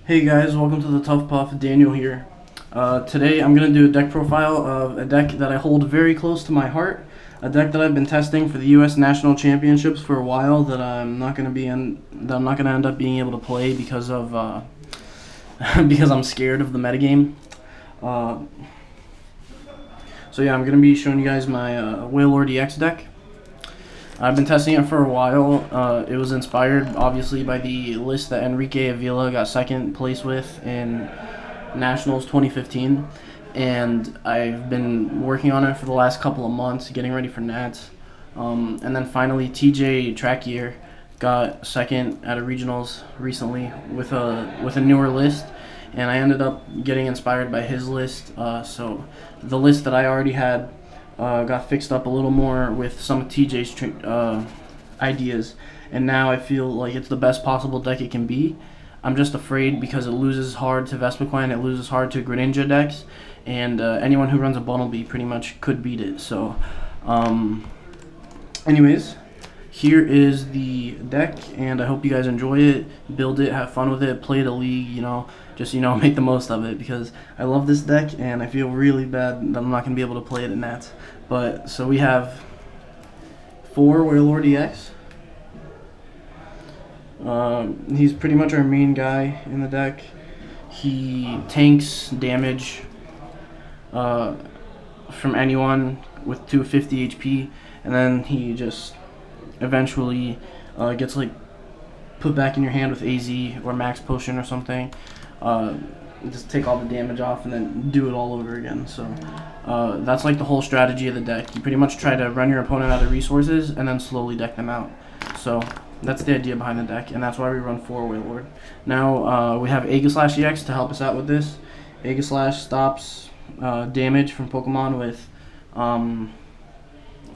Hey guys, welcome to the Tuff Puff. Daniel here. Today I'm going to do a deck profile of a deck that I hold very close to my heart. A deck that I've been testing for the U.S. National Championships for a while that I'm not going to end up being able to play because of because I'm scared of the metagame. So yeah, I'm going to be showing you guys my Wailord EX deck. I've been testing it for a while. It was inspired, obviously, by the list that Enrique Avila got second place with in Nationals 2015. And I've been working on it for the last couple of months, getting ready for Nats. And then finally, TJ Trackier got second at a regionals recently with a newer list. And I ended up getting inspired by his list. So the list that I already had got fixed up a little more with some of TJ's ideas, and now I feel like it's the best possible deck it can be. I'm just afraid because it loses hard to Vespiquen, it loses hard to Greninja decks, and anyone who runs a Bunnelby pretty much could beat it. So, anyways, here is the deck, and I hope you guys enjoy it, build it, have fun with it, play the league, just make the most of it, because I love this deck and I feel really bad that I'm not going to be able to play it at Nats. But, so we have 4 Wailord EX. He's pretty much our main guy in the deck. He tanks damage from anyone with 250 HP, and then he just eventually gets put back in your hand with AZ or Max Potion or something. Just take all the damage off and then do it all over again. So that's the whole strategy of the deck. You pretty much try to run your opponent out of resources and then slowly deck them out. So that's the idea behind the deck, and that's why we run 4 Wailord. Now we have Aegislash EX to help us out with this. Aegislash stops damage from Pokemon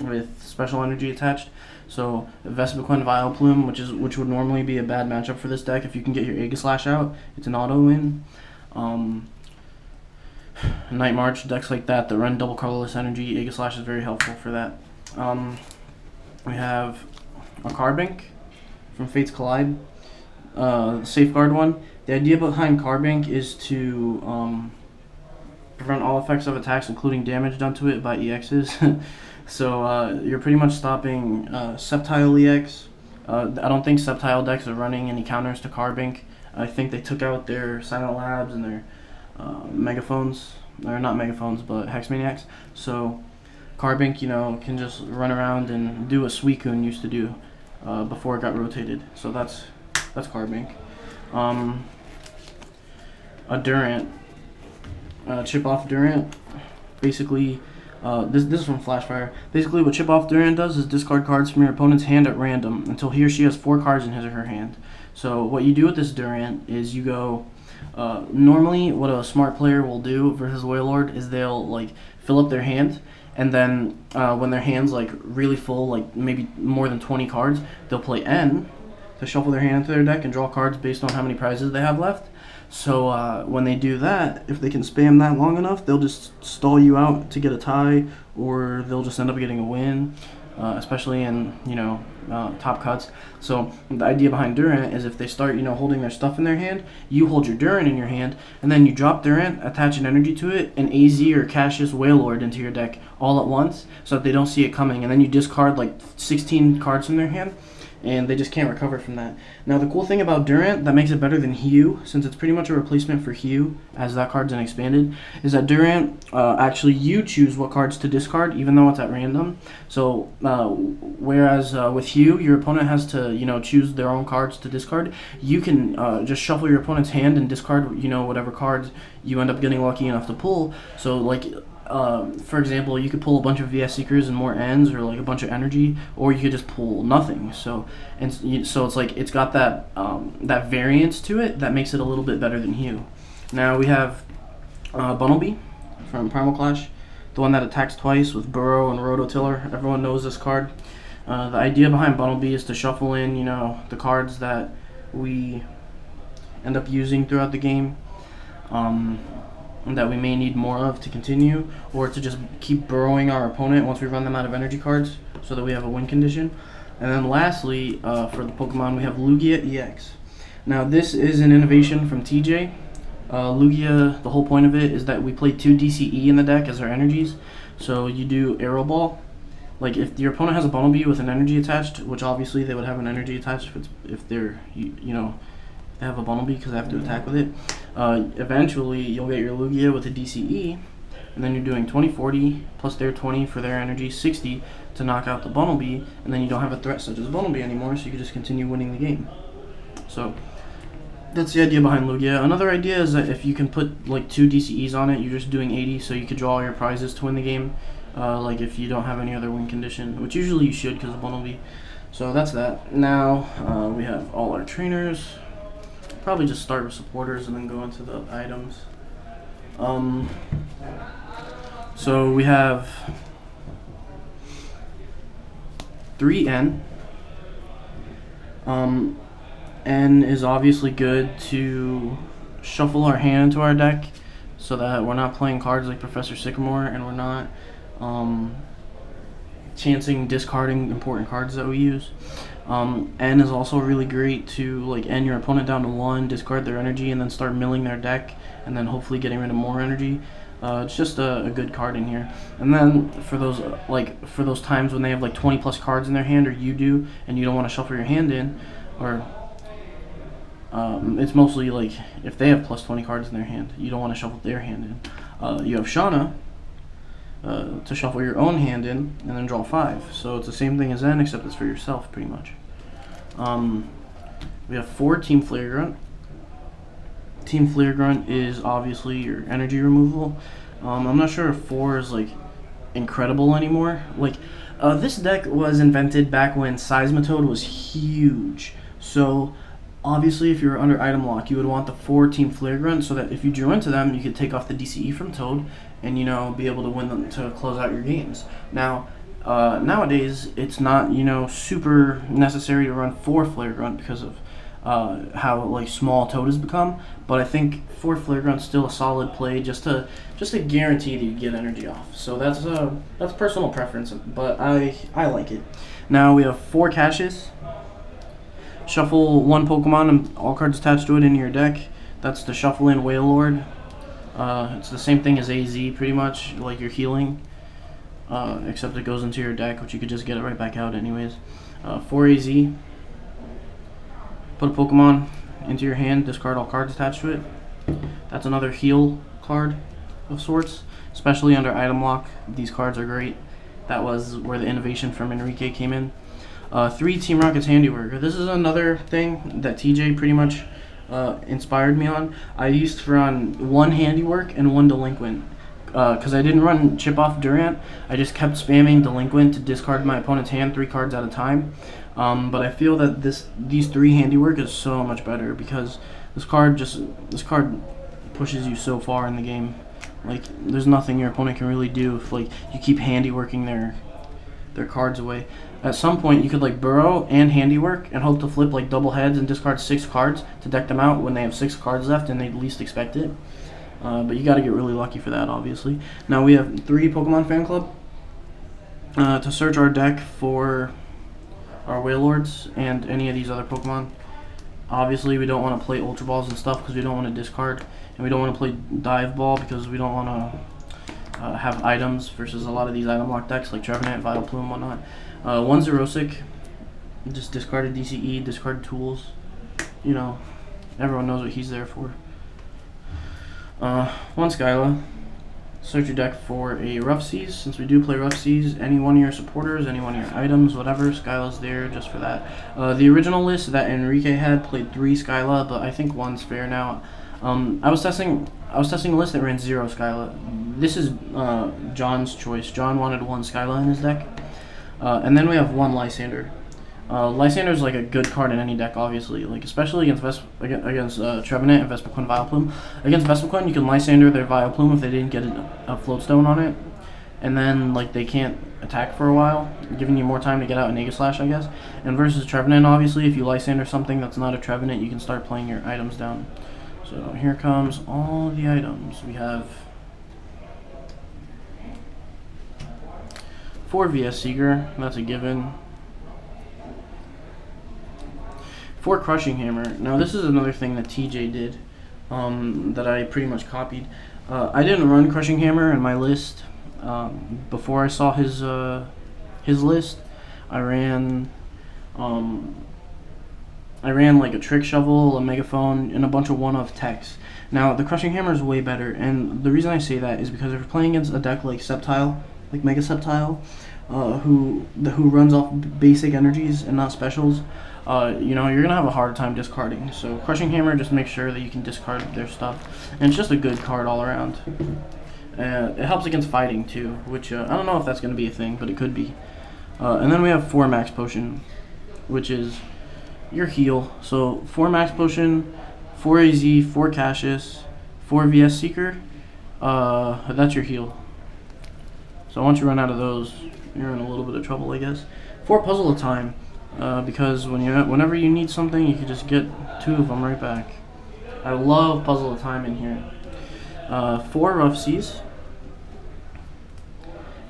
with special energy attached. So Vespiquen Vileplume, which would normally be a bad matchup for this deck, if you can get your Aegislash out, it's an auto win. Night March, decks like that run double colorless energy, Aegislash is very helpful for that. We have a Carbink from Fate's Collide, Safeguard one. The idea behind Carbink is to prevent all effects of attacks, including damage done to it by EXs. So you're pretty much stopping Sceptile EX. I don't think Sceptile decks are running any counters to Carbink. I think they took out their Silent Labs and their Megaphones, or not Megaphones, but Hexmaniacs. So Carbink, can just run around and do what Suicune used to do before it got rotated. So that's Carbink. A Durant, Chip Off Durant, basically. This is from Flashfire. Basically, what Chip Off Durant does is discard cards from your opponent's hand at random until he or she has 4 cards in his or her hand. So what you do with this Durant is you go. Normally, what a smart player will do versus Wailord is they'll fill up their hand, and then when their hand's really full, maybe more than 20 cards, they'll play N to shuffle their hand into their deck and draw cards based on how many prizes they have left. So when they do that, if they can spam that long enough, they'll just stall you out to get a tie, or they'll just end up getting a win, especially in top cuts. So the idea behind Durant is if they start holding their stuff in their hand, you hold your Durant in your hand, and then you drop Durant, attach an energy to it, and AZ or Cassius Wailord into your deck all at once, so that they don't see it coming, and then you discard 16 cards from their hand, and they just can't recover from that. Now, the cool thing about Durant that makes it better than Hue, since it's pretty much a replacement for Hue, as that card's expanded, is that Durant, actually you choose what cards to discard, even though it's at random. So, whereas with Hue, your opponent has to, choose their own cards to discard, you can just shuffle your opponent's hand and discard, whatever cards you end up getting lucky enough to pull. So, for example, you could pull a bunch of VS Seekers and more Ends, or a bunch of energy, or you could just pull nothing. So it's got that that variance to it that makes it a little bit better than Hue. Now we have Bunnelby from Primal Clash, the one that attacks twice with Burrow and Rototiller. Everyone knows this card. The idea behind Bunnelby is to shuffle in the cards that we end up using throughout the game. That we may need more of to continue, or to just keep burrowing our opponent once we run them out of energy cards, so that we have a win condition. And then lastly, for the Pokemon, we have Lugia EX. Now this is an innovation from TJ. Lugia, the whole point of it is that we play 2 DCE in the deck as our energies. So you do Arrow Ball. Like if your opponent has a Bumblebee with an energy attached, which obviously they would have an energy attached if they're you know, they have a Bumblebee because they have to attack with it. Eventually you'll get your Lugia with a DCE, and then you're doing 20-40 plus their 20 for their energy, 60 to knock out the Bumblebee, and then you don't have a threat such as Bumblebee anymore, so you can just continue winning the game. So that's the idea behind Lugia. Another idea is that if you can put like 2 DCEs on it, you're just doing 80, so you could draw all your prizes to win the game. Like if you don't have any other win condition, which usually you should because of Bumblebee. So that's that. Now we have all our trainers. Probably just start with supporters and then go into the items. So we have 3N. N is obviously good to shuffle our hand into our deck so that we're not playing cards like Professor Sycamore and we're not chancing discarding important cards that we use. N is also really great to like end your opponent down to 1, discard their energy, and then start milling their deck and then hopefully getting rid of more energy. It's just a good card in here. And then for those times when they have like 20 plus cards in their hand, or you do, and you don't want to shuffle your hand in, or it's mostly like if they have plus 20 cards in their hand, you don't want to shuffle their hand in. You have Shauna to shuffle your own hand in and then draw 5. So it's the same thing as N, except it's for yourself pretty much. We have 4 Team Flare Grunt. Team Flare Grunt is obviously your energy removal. I'm not sure if 4 is like incredible anymore. Like this deck was invented back when Seismitoad was huge. So obviously if you're under item lock, you would want the 4 Team Flare Grunt so that if you drew into them, you could take off the DCE from Toad and, you know, be able to win them to close out your games. Now nowadays it's not, you know, super necessary to run 4 Flare Grunt because of how like small Toad has become, but I think 4 Flare Grunt's still a solid play just to guarantee that you get energy off. So that's personal preference, but I like it. Now we have 4 caches. Shuffle 1 Pokemon and all cards attached to it into your deck. That's the Shuffle in Wailord. It's the same thing as AZ pretty much, like your healing, except it goes into your deck, which you could just get it right back out anyways. 4 AZ. Put a Pokemon into your hand, discard all cards attached to it. That's another heal card of sorts, especially under item lock. These cards are great. That was where the innovation from Enrique came in. 3 Team Rocket's Handiwork. This is another thing that TJ pretty much inspired me on. I used to run 1 Handiwork and 1 Delinquent. Because I didn't run Chip Off Durant, I just kept spamming Delinquent to discard my opponent's hand 3 cards at a time. But I feel that these 3 Handiwork is so much better because this card pushes you so far in the game. Like there's nothing your opponent can really do if like you keep handiworking their cards away. At some point you could like burrow and handiwork and hope to flip like double heads and discard 6 cards to deck them out when they have 6 cards left and they least expect it. But you got to get really lucky for that, obviously. Now we have 3 Pokemon Fan Club to search our deck for our Wailords and any of these other Pokemon. Obviously we don't want to play Ultra Balls and stuff because we don't want to discard, and we don't want to play Dive Ball because we don't want to have items versus a lot of these item lock decks like Trevenant, Vileplume, whatnot. 1 Xerosic, just discarded DCE, discarded tools. You know, everyone knows what he's there for. 1 Skyla. Search your deck for a Rough Seas. Since we do play Rough Seas, any one of your supporters, any one of your items, whatever, Skyla's there just for that. The original list that Enrique had played 3 Skyla, but I think 1's fair now. I was testing a list that ran 0 Skyla. This is John's choice. John wanted 1 Skyla in his deck. And then we have 1 Lysander. Lysander is like a good card in any deck, obviously. Like especially against Trevenant and Vespiquen Vileplume. Against Vespiquen, you can Lysander their Vileplume if they didn't get a Floatstone on it, and then like they can't attack for a while, giving you more time to get out a Nega Slash, I guess. And versus Trevenant, obviously, if you Lysander something that's not a Trevenant, you can start playing your items down. So here comes all the items. We have 4 VS Seeger, that's a given. 4 Crushing Hammer. Now this is another thing that TJ did, that I pretty much copied. I didn't run Crushing Hammer in my list before I saw his list. I ran like a Trick Shovel, a Megaphone, and a bunch of one-off techs. Now the Crushing Hammer is way better, and the reason I say that is because if you're playing against a deck like Sceptile, like Mega Sceptile, who runs off basic energies and not specials, you know, you're gonna have a hard time discarding. So Crushing Hammer just makes sure that you can discard their stuff, and it's just a good card all around. It helps against fighting too, which I don't know if that's gonna be a thing, but it could be. And then we have 4 Max Potion, which is your heal. So 4 Max Potion, 4 AZ, 4 Cassius, 4 VS Seeker. That's your heal. So once you run out of those, you're in a little bit of trouble, I guess. 4 Puzzle of Time, because whenever you need something, you can just get 2 of them right back. I love Puzzle of Time in here. 4 Rough Seas,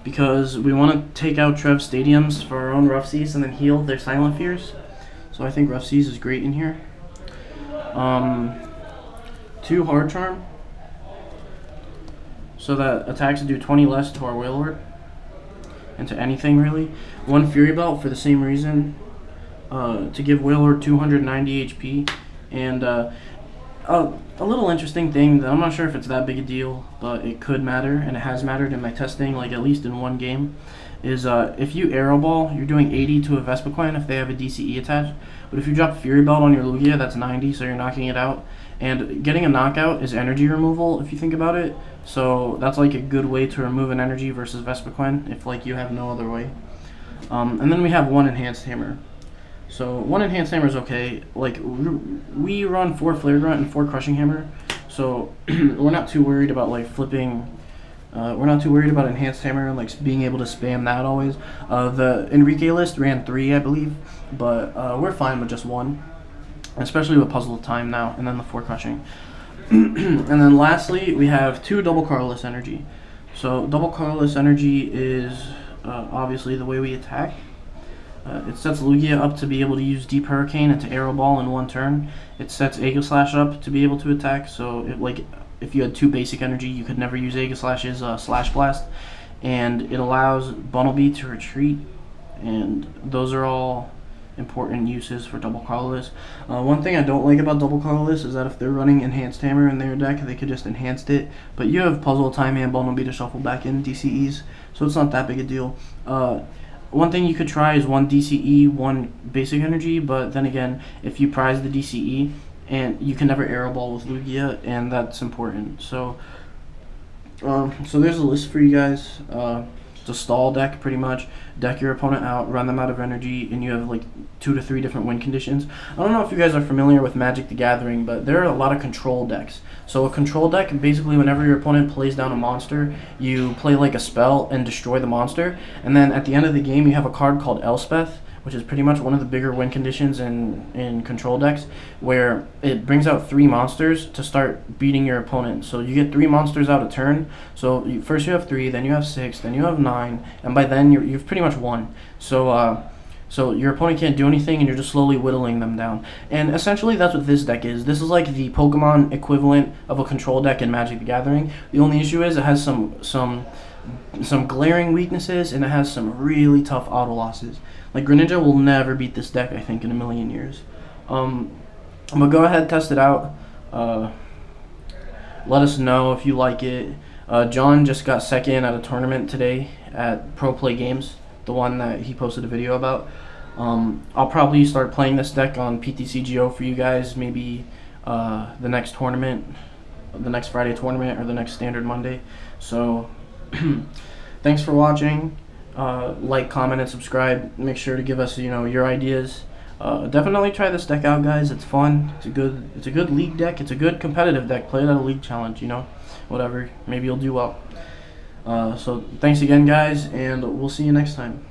because we want to take out Trev's stadiums for our own Rough Seas and then heal their Silent Fears. So I think Rough Seas is great in here. 2 Hard Charm, so that attacks do 20 less to our Wailord, and to anything really. 1 Fury Belt for the same reason, to give Wailord 290 HP. And a little interesting thing that I'm not sure if it's that big a deal, but it could matter, and it has mattered in my testing, like at least in 1 game, is if you Arrow Ball, you're doing 80 to a Vespiquen if they have a DCE attached. But if you drop Fury Belt on your Lugia, that's 90, so you're knocking it out. And getting a knockout is energy removal, if you think about it. So that's like a good way to remove an energy versus Vespiquen, if like you have no other way. And then we have 1 Enhanced Hammer. So 1 Enhanced Hammer is okay. Like we run 4 Flare Grunt and 4 Crushing Hammer, so we're not too worried about like flipping. We're not too worried about Enhanced Hammer and like being able to spam that always. The Enrique list ran 3, I believe, but we're fine with just 1, especially with Puzzle of Time now, and then the 4 Crushing. And then lastly, we have 2 Double Colorless Energy. So double Colorless Energy is obviously the way we attack. It sets Lugia up to be able to use Deep Hurricane and to Arrow Ball in 1 turn. It sets Aegislash up to be able to attack, so if you had 2 basic energy, you could never use Aegislash's Slash Blast. And it allows Bunnelby to retreat, and those are all important uses for double colorless. One thing I don't like about double colorless is that if they're running Enhanced Hammer in their deck, they could just enhance it, but you have Puzzle of Time and Bunnelby to shuffle back in DCEs, so it's not that big a deal. One thing you could try is 1 DCE, 1 basic energy, but then again, if you prize the DCE, and you can never Arrow Ball with Lugia, and that's important. So there's a list for you guys. It's a stall deck, pretty much. Deck your opponent out, run them out of energy, and you have like 2 to 3 different win conditions. I don't know if you guys are familiar with Magic the Gathering, but there are a lot of control decks. So a control deck, basically whenever your opponent plays down a monster, you play like a spell and destroy the monster, and then at the end of the game you have a card called Elspeth, which is pretty much one of the bigger win conditions in control decks, where it brings out 3 monsters to start beating your opponent. So you get 3 monsters out a turn. So first you have 3, then you have 6, then you have 9, and by then you've pretty much won. So your opponent can't do anything, and you're just slowly whittling them down. And essentially that's what this deck is. This is like the Pokemon equivalent of a control deck in Magic the Gathering. The only issue is it has some glaring weaknesses, and it has some really tough auto losses. Like Greninja will never beat this deck, I think, in a million years. But go ahead, test it out. Let us know if you like it. John just got 2nd at a tournament today at Pro Play Games, the one that he posted a video about. I'll probably start playing this deck on PTCGO for you guys, maybe the next tournament, the next Friday tournament, or the next Standard Monday. So thanks for watching. Like, comment, and subscribe. Make sure to give us, your ideas. Definitely try this deck out, guys. It's fun. It's a good league deck. It's a good competitive deck. Play it at a league challenge, whatever. Maybe you'll do well. So thanks again, guys, and we'll see you next time.